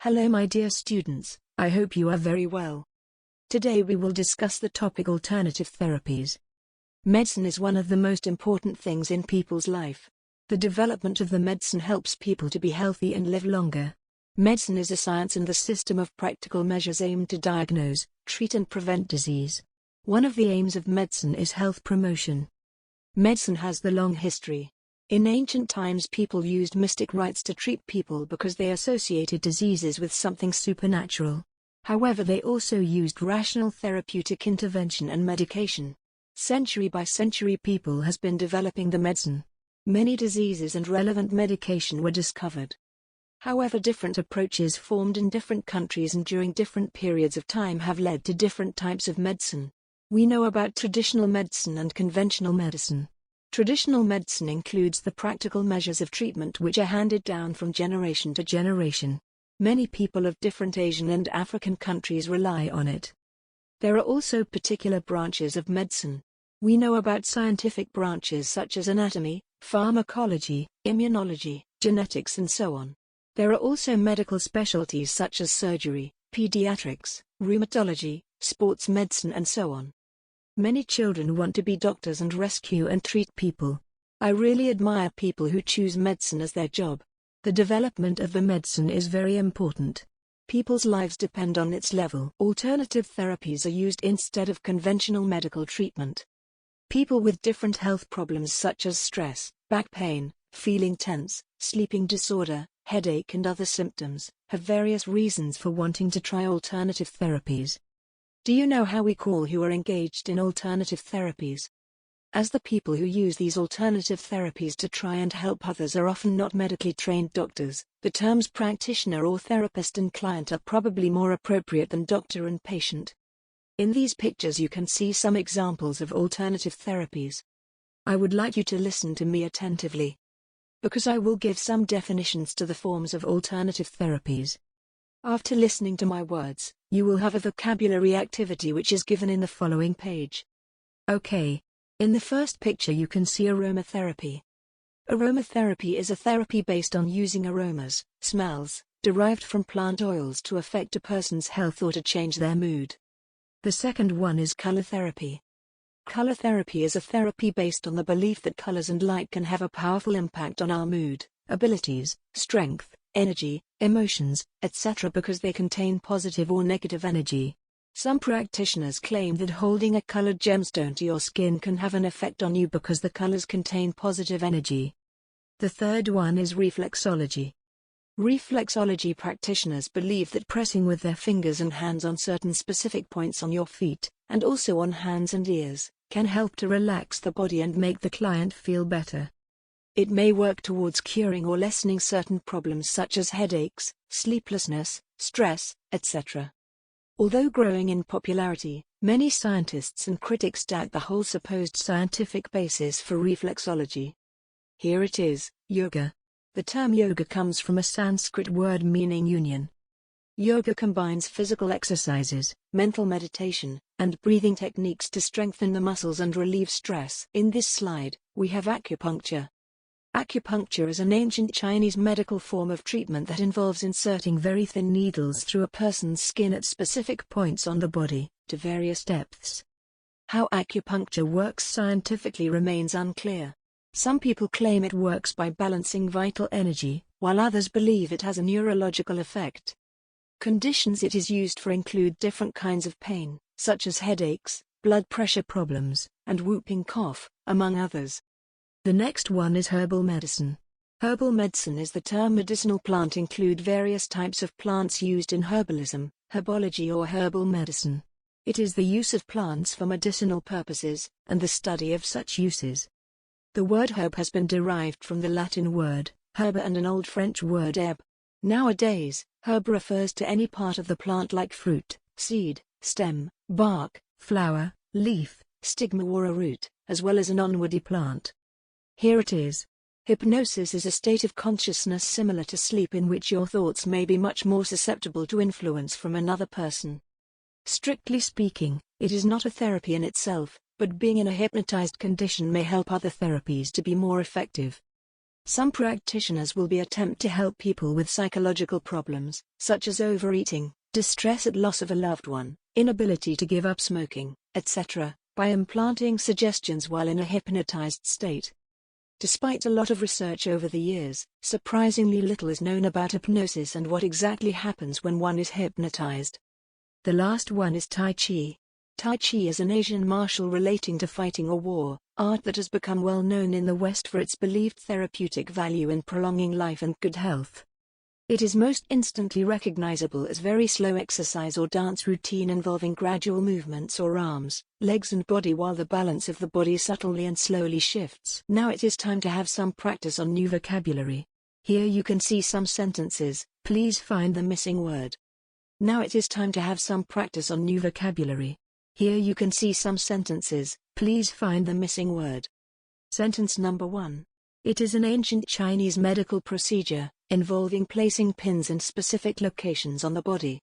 Hello my dear students, I hope you are very well. Today we will discuss the topic alternative therapies. Medicine is one of the most important things in people's life. The development of the medicine helps people to be healthy and live longer. Medicine is a science and the system of practical measures aimed to diagnose, treat and prevent disease. One of the aims of medicine is health promotion. Medicine has the long history. In ancient times people used mystic rites to treat people because they associated diseases with something supernatural. However, they also used rational therapeutic intervention and medication. Century by century people has been developing the medicine. Many diseases and relevant medication were discovered. However, different approaches formed in different countries and during different periods of time have led to different types of medicine. We know about traditional medicine and conventional medicine. Traditional medicine includes the practical measures of treatment which are handed down from generation to generation. Many people of different Asian and African countries rely on it. There are also particular branches of medicine. We know about scientific branches such as anatomy, pharmacology, immunology, genetics and so on. There are also medical specialties such as surgery, pediatrics, rheumatology, sports medicine and so on. Many children want to be doctors and rescue and treat people. I really admire people who choose medicine as their job. The development of the medicine is very important. People's lives depend on its level. Alternative therapies are used instead of conventional medical treatment. People with different health problems such as stress, back pain, feeling tense, sleeping disorder, headache and other symptoms, have various reasons for wanting to try alternative therapies. Do you know how we call who are engaged in alternative therapies? As the people who use these alternative therapies to try and help others are often not medically trained doctors, the terms practitioner or therapist and client are probably more appropriate than doctor and patient. In these pictures you can see some examples of alternative therapies. I would like you to listen to me attentively, because I will give some definitions to the forms of alternative therapies. After listening to my words, you will have a vocabulary activity which is given in the following page. Okay. In the first picture you can see aromatherapy. Aromatherapy is a therapy based on using aromas, smells, derived from plant oils to affect a person's health or to change their mood. The second one is color therapy. Color therapy is a therapy based on the belief that colors and light can have a powerful impact on our mood, abilities, strength, energy, emotions, etc. because they contain positive or negative energy. Some practitioners claim that holding a colored gemstone to your skin can have an effect on you because the colors contain positive energy. The third one is reflexology. Reflexology practitioners believe that pressing with their fingers and hands on certain specific points on your feet, and also on hands and ears, can help to relax the body and make the client feel better. It may work towards curing or lessening certain problems such as headaches, sleeplessness, stress, etc. Although growing in popularity, many scientists and critics doubt the whole supposed scientific basis for reflexology. Here it is, yoga. The term yoga comes from a Sanskrit word meaning union. Yoga combines physical exercises, mental meditation, and breathing techniques to strengthen the muscles and relieve stress. In this slide, we have acupuncture. Acupuncture is an ancient Chinese medical form of treatment that involves inserting very thin needles through a person's skin at specific points on the body, to various depths. How acupuncture works scientifically remains unclear. Some people claim it works by balancing vital energy, while others believe it has a neurological effect. Conditions it is used for include different kinds of pain, such as headaches, blood pressure problems, and whooping cough, among others. The next one is herbal medicine. Herbal medicine is the term medicinal plant include various types of plants used in herbalism, herbology or herbal medicine. It is the use of plants for medicinal purposes, and the study of such uses. The word herb has been derived from the Latin word, herba and an Old French word herbe. Nowadays, herb refers to any part of the plant like fruit, seed, stem, bark, flower, leaf, stigma or a root, as well as a non-woody plant. Here it is. Hypnosis is a state of consciousness similar to sleep in which your thoughts may be much more susceptible to influence from another person. Strictly speaking, it is not a therapy in itself, but being in a hypnotized condition may help other therapies to be more effective. Some practitioners will attempt to help people with psychological problems, such as overeating, distress at loss of a loved one, inability to give up smoking, etc., by implanting suggestions while in a hypnotized state. Despite a lot of research over the years, surprisingly little is known about hypnosis and what exactly happens when one is hypnotized. The last one is Tai Chi. Tai Chi is an Asian martial relating to fighting or war, art that has become well known in the West for its believed therapeutic value in prolonging life and good health. It is most instantly recognizable as very slow exercise or dance routine involving gradual movements or arms, legs and body while the balance of the body subtly and slowly shifts. Now it is time to have some practice on new vocabulary. Here you can see some sentences, please find the missing word. Now it is time to have some practice on new vocabulary. Here you can see some sentences, please find the missing word. Sentence number 1. It is an ancient Chinese medical procedure, involving placing pins in specific locations on the body.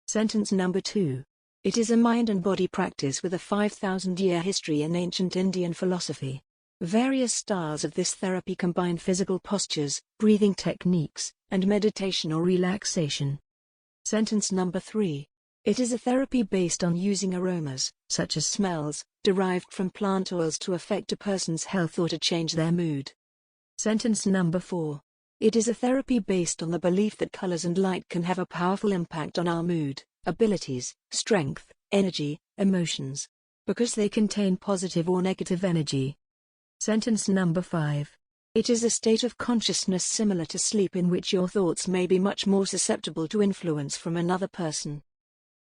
Sentence number 2. It is a mind and body practice with a 5,000-year history in ancient Indian philosophy. Various styles of this therapy combine physical postures, breathing techniques, and meditation or relaxation. Sentence number 3. It is a therapy based on using aromas, such as smells, derived from plant oils to affect a person's health or to change their mood. Sentence number 4. It is a therapy based on the belief that colors and light can have a powerful impact on our mood, abilities, strength, energy, emotions, because they contain positive or negative energy. Sentence number 5. It is a state of consciousness similar to sleep in which your thoughts may be much more susceptible to influence from another person.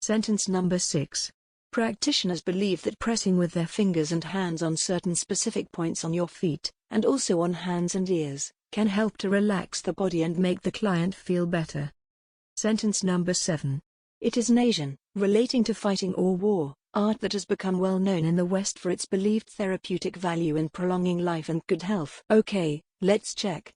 Sentence number 6. Practitioners believe that pressing with their fingers and hands on certain specific points on your feet, and also on hands and ears, can help to relax the body and make the client feel better. Sentence number 7. It is an Asian, relating to fighting or war, art that has become well known in the West for its believed therapeutic value in prolonging life and good health. Okay, let's check.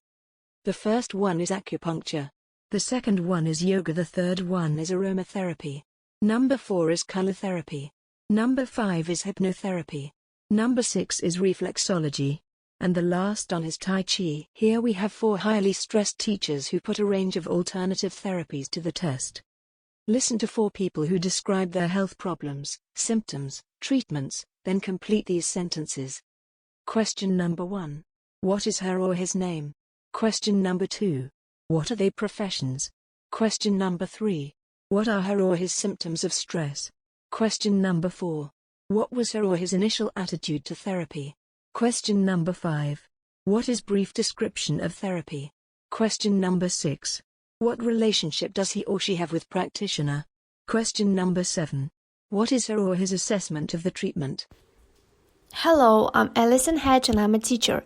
The first one is acupuncture. The second one is yoga. The third one is aromatherapy. Number 4 is color therapy. Number 5 is hypnotherapy. Number 6 is reflexology. And the last one is Tai Chi. Here we have 4 highly stressed teachers who put a range of alternative therapies to the test. Listen to 4 people who describe their health problems, symptoms, treatments, then complete these sentences. Question number 1. What is her or his name? Question number 2. What are their professions? Question number 3. What are her or his symptoms of stress? Question number 4. What was her or his initial attitude to therapy? Question number 5. What is brief description of therapy? Question number 6. What relationship does he or she have with practitioner? Question number 7. What is her or his assessment of the treatment? Hello, I'm Alison Hedge and I'm a teacher.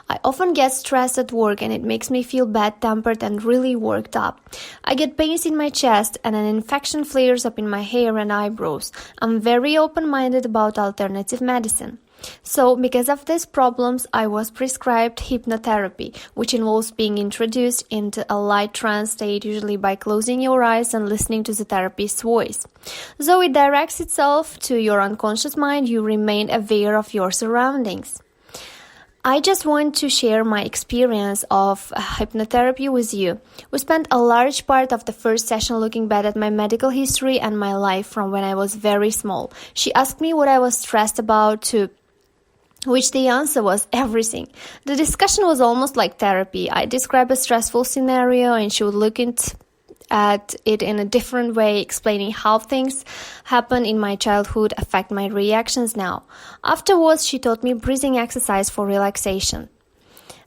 I often get stressed at work and it makes me feel bad-tempered and really worked up. I get pains in my chest and an infection flares up in my hair and eyebrows. I'm very open-minded about alternative medicine. So, because of these problems, I was prescribed hypnotherapy, which involves being introduced into a light trance state, usually by closing your eyes and listening to the therapist's voice. Though it directs itself to your unconscious mind, you remain aware of your surroundings. I just want to share my experience of hypnotherapy with you. We spent a large part of the first session looking back at my medical history and my life from when I was very small. She asked me what I was stressed about, to which the answer was everything. The discussion was almost like therapy. I described a stressful scenario and she would look at it in a different way, explaining how things happened in my childhood affect my reactions now. Afterwards, she taught me breathing exercise for relaxation.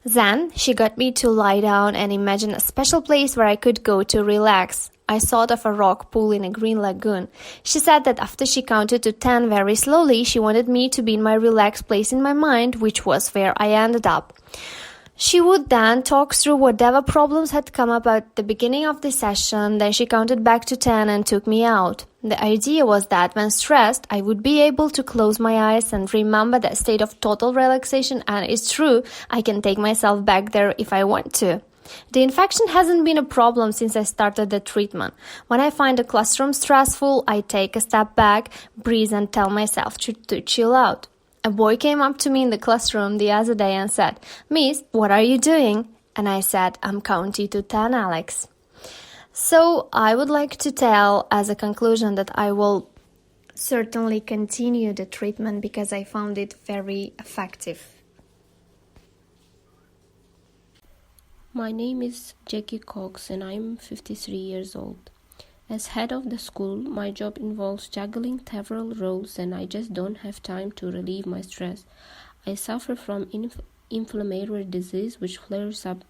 Then, she got me to lie down and imagine a special place where I could go to relax. I thought of a rock pool in a green lagoon. She said that after she counted to 10 very slowly, she wanted me to be in my relaxed place in my mind, which was where I ended up. She would then talk through whatever problems had come up at the beginning of the session, then she counted back to 10 and took me out. The idea was that when stressed, I would be able to close my eyes and remember that state of total relaxation, and it's true, I can take myself back there if I want to. The infection hasn't been a problem since I started the treatment. When I find the classroom stressful, I take a step back, breathe and tell myself to chill out. A boy came up to me in the classroom the other day and said, "Miss, what are you doing?" And I said, I'm counting to 10, Alex. So I would like to tell as a conclusion that I will certainly continue the treatment because I found it very effective. My name is Jackie Cox and I'm 53 years old. As head of the school, my job involves juggling several roles and I just don't have time to relieve my stress. I suffer from inflammatory disease which flares up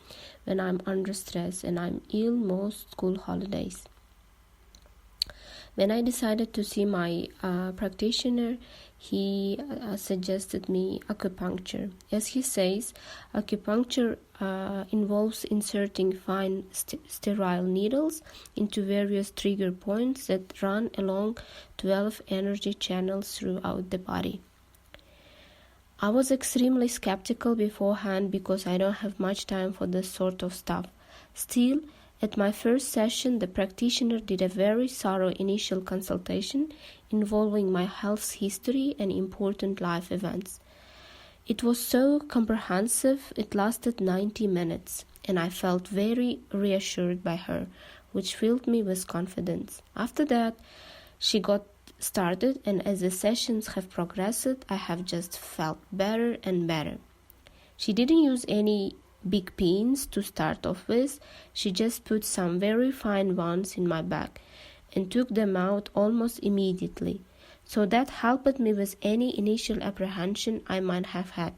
when I'm under stress and I'm ill most school holidays. When I decided to see my practitioner, he suggested me acupuncture. As he says, acupuncture involves inserting fine sterile needles into various trigger points that run along 12 energy channels throughout the body. I was extremely skeptical beforehand because I don't have much time for this sort of stuff. Still, at my first session, the practitioner did a very thorough initial consultation involving my health history and important life events. It was so comprehensive, it lasted 90 minutes, and I felt very reassured by her, which filled me with confidence. After that, she got started, and as the sessions have progressed, I have just felt better and better. She didn't use any big pins to start off with. She just put some very fine ones in my back and took them out almost immediately. So that helped me with any initial apprehension I might have had.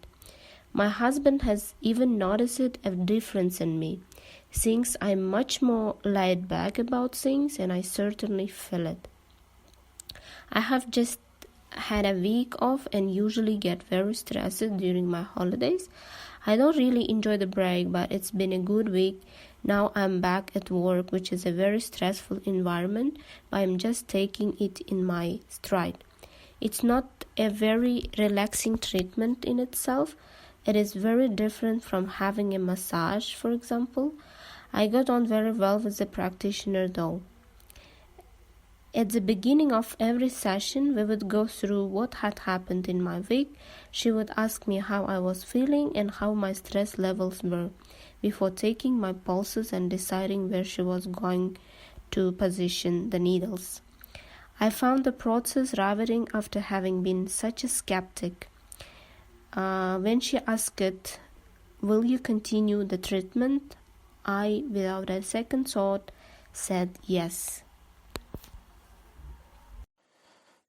My husband has even noticed a difference in me. Thinks I'm much more laid back about things, and I certainly feel it. I have just had a week off and usually get very stressed during my holidays. I don't really enjoy the break, but it's been a good week. Now I'm back at work, which is a very stressful environment, but I'm just taking it in my stride. It's not a very relaxing treatment in itself. It is very different from having a massage, for example. I got on very well with the practitioner though. At the beginning of every session, we would go through what had happened in my week. She would ask me how I was feeling and how my stress levels were, before taking my pulses and deciding where she was going to position the needles. I found the process riveting after having been such a skeptic. When she asked, "Will you continue the treatment?" I, without a second thought, said yes.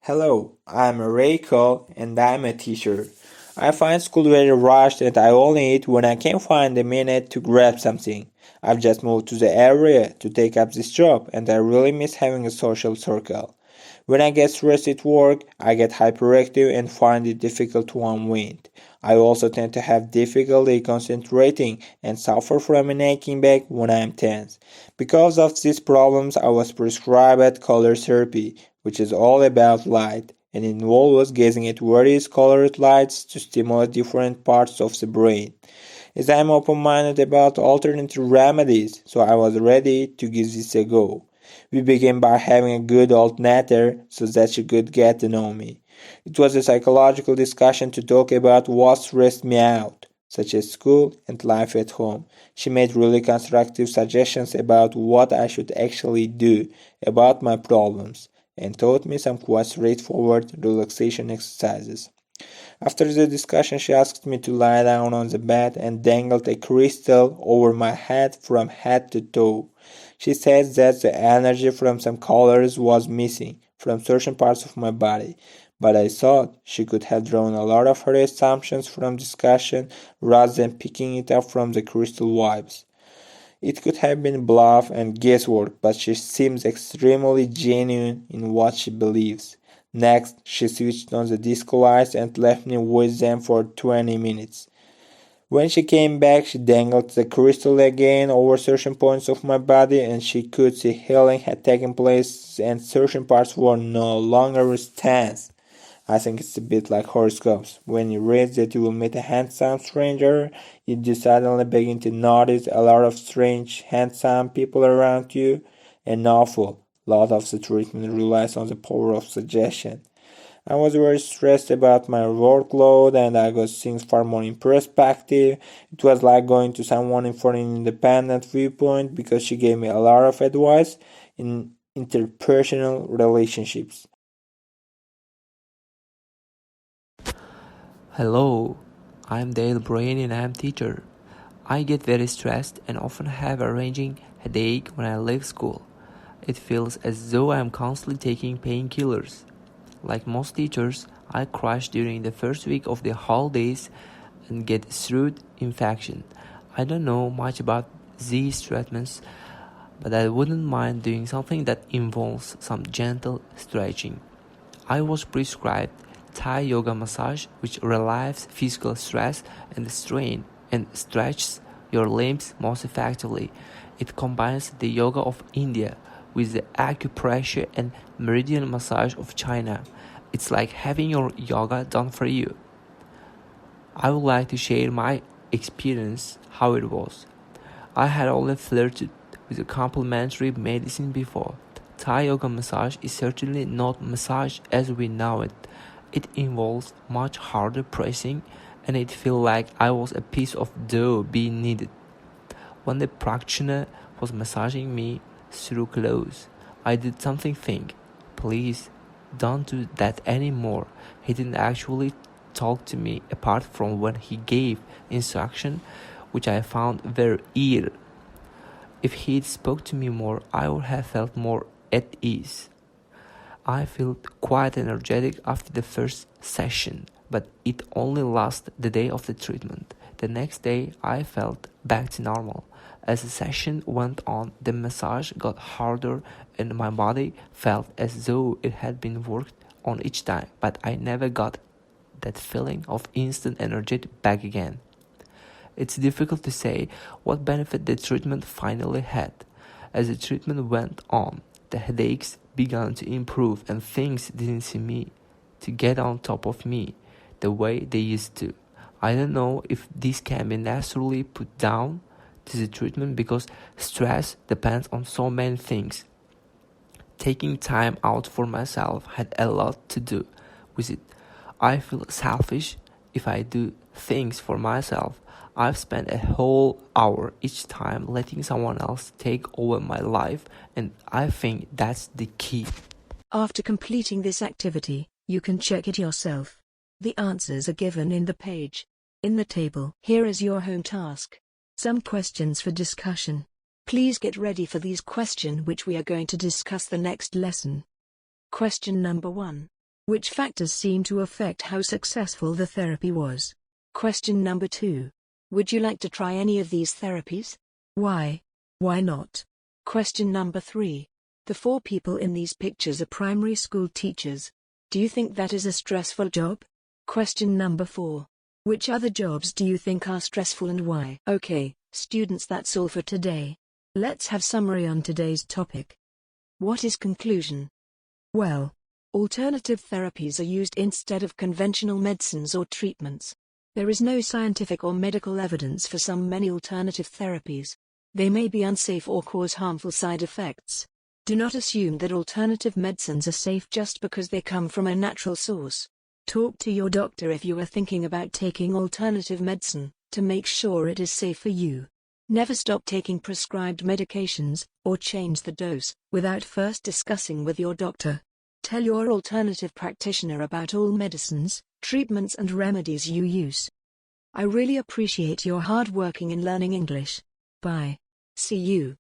Hello, I'm Reiko and I'm a teacher. I find school very rushed and I only eat when I can find a minute to grab something. I've just moved to the area to take up this job and I really miss having a social circle. When I get stressed at work, I get hyperactive and find it difficult to unwind. I also tend to have difficulty concentrating and suffer from an aching back when I am tense. Because of these problems, I was prescribed color therapy, which is all about light, and involves gazing at various colored lights to stimulate different parts of the brain. As I am open-minded about alternative remedies, so I was ready to give this a go. We began by having a good old natter so that she could get to know me. It was a psychological discussion to talk about what stressed me out, such as school and life at home. She made really constructive suggestions about what I should actually do about my problems, and taught me some quite straightforward relaxation exercises. After the discussion, she asked me to lie down on the bed and dangled a crystal over my head from head to toe. She said that the energy from some colors was missing from certain parts of my body, but I thought she could have drawn a lot of her assumptions from discussion rather than picking it up from the crystal vibes. It could have been bluff and guesswork, but she seems extremely genuine in what she believes. Next, she switched on the disco lights and left me with them for 20 minutes. When she came back, she dangled the crystal again over certain points of my body, and she could see healing had taken place and certain parts were no longer tense. I think it's a bit like horoscopes. When you read that you will meet a handsome stranger, you just suddenly begin to notice a lot of strange, handsome people around you. An awful lot of the treatment relies on the power of suggestion. I was very stressed about my workload and I got things far more in perspective. It was like going to someone for an independent viewpoint because she gave me a lot of advice in interpersonal relationships. Hello, I'm Dale Brain and I'm teacher. I get very stressed and often have a raging headache when I leave school. It feels as though I'm constantly taking painkillers. Like most teachers, I crash during the first week of the holidays and get throat infection. I don't know much about these treatments, but I wouldn't mind doing something that involves some gentle stretching. I was prescribed Thai yoga massage, which relieves physical stress and strain and stretches your limbs most effectively. It combines the yoga of India with the acupressure and meridian massage of China. It's like having your yoga done for you. I would like to share my experience, how it was. I had only flirted with a complementary medicine before. Thai yoga massage is certainly not massage as we know it. It involves much harder pressing and it felt like I was a piece of dough being kneaded. When the practitioner was massaging me through clothes, I did something think, please don't do that anymore. He didn't actually talk to me apart from when he gave instruction, which I found very eerie. If he'd spoke to me more, I would have felt more at ease. I felt quite energetic after the first session, but it only lasted the day of the treatment. The next day, I felt back to normal. As the session went on, the massage got harder and my body felt as though it had been worked on each time, but I never got that feeling of instant energy back again. It's difficult to say what benefit the treatment finally had. As the treatment went on, the headaches began to improve and things didn't seem to get on top of me the way they used to. I don't know if this can be naturally put down to the treatment because stress depends on so many things. Taking time out for myself had a lot to do with it. I feel selfish if I do things for myself. I've spent a whole hour each time letting someone else take over my life, and I think that's the key. After completing this activity, you can check it yourself. The answers are given in the page. In the table. Here is your home task. Some questions for discussion. Please get ready for these questions which we are going to discuss the next lesson. Question number 1. Which factors seem to affect how successful the therapy was? Question number 2. Would you like to try any of these therapies? Why? Why not? Question number 3. The 4 people in these pictures are primary school teachers. Do you think that is a stressful job? Question number 4. Which other jobs do you think are stressful and why? Okay, students, that's all for today. Let's have summary on today's topic. What is conclusion? Well, alternative therapies are used instead of conventional medicines or treatments. There is no scientific or medical evidence for many alternative therapies. They may be unsafe or cause harmful side effects. Do not assume that alternative medicines are safe just because they come from a natural source. Talk to your doctor if you are thinking about taking alternative medicine, to make sure it is safe for you. Never stop taking prescribed medications, or change the dose, without first discussing with your doctor. Tell your alternative practitioner about all medicines, treatments and remedies you use. I really appreciate your hard working in learning English. Bye. See you.